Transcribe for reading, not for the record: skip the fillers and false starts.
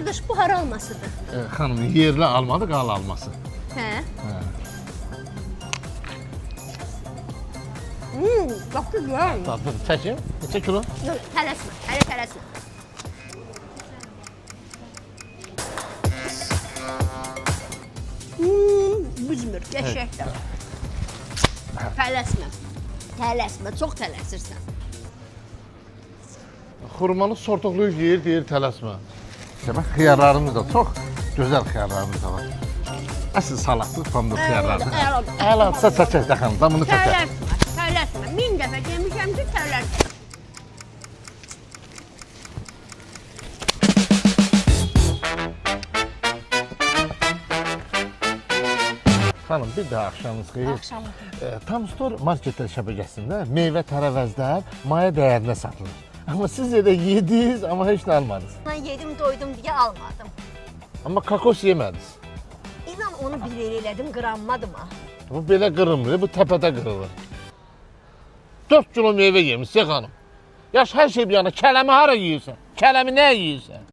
Qardaş, bu hara almasıdır? Xanım, yerli almadı, qal alması. Hə? Hə. Çok güzel. Dur, çəkin. Neçə kilo? Yox, tələsmə, hələ tələsmə. Büzmür, qəşəkdir. Tələsmə. Tələsmə, çox tələsirsən. Xurmanı sortuqluyub yeyir, deyir tələsmə. Bax, xiyarlarımız da çox gözəl xiyarlarımız da var. Əsl salatlıq pomidor xiyarlardır. Əlatsa çəkək də xanım, damını çəkək. Tələsmə, tələsmə. 1000 dəfə demişəm ki, tələsmə. Xanım, bir daha axşamınız xeyir. Axşamınız Tam Store marketlər şəbəkəsində meyvə tərəvəzlər maya dəyərinə satılır. Amma siz də yediniz, amma heç nə almadınız. Mən yedim, doydum deyə almadım. Amma kakos yemədiniz. İnan onu bir elədim, qıranmadım ha. Bu belə qırılmır, bu təpədə qırılır. 4 kilo meyvə yemişsiniz xanım. Yaş hər şey bir yana, kələmi hara yeyirsən? Kələmi nə yeyirsən?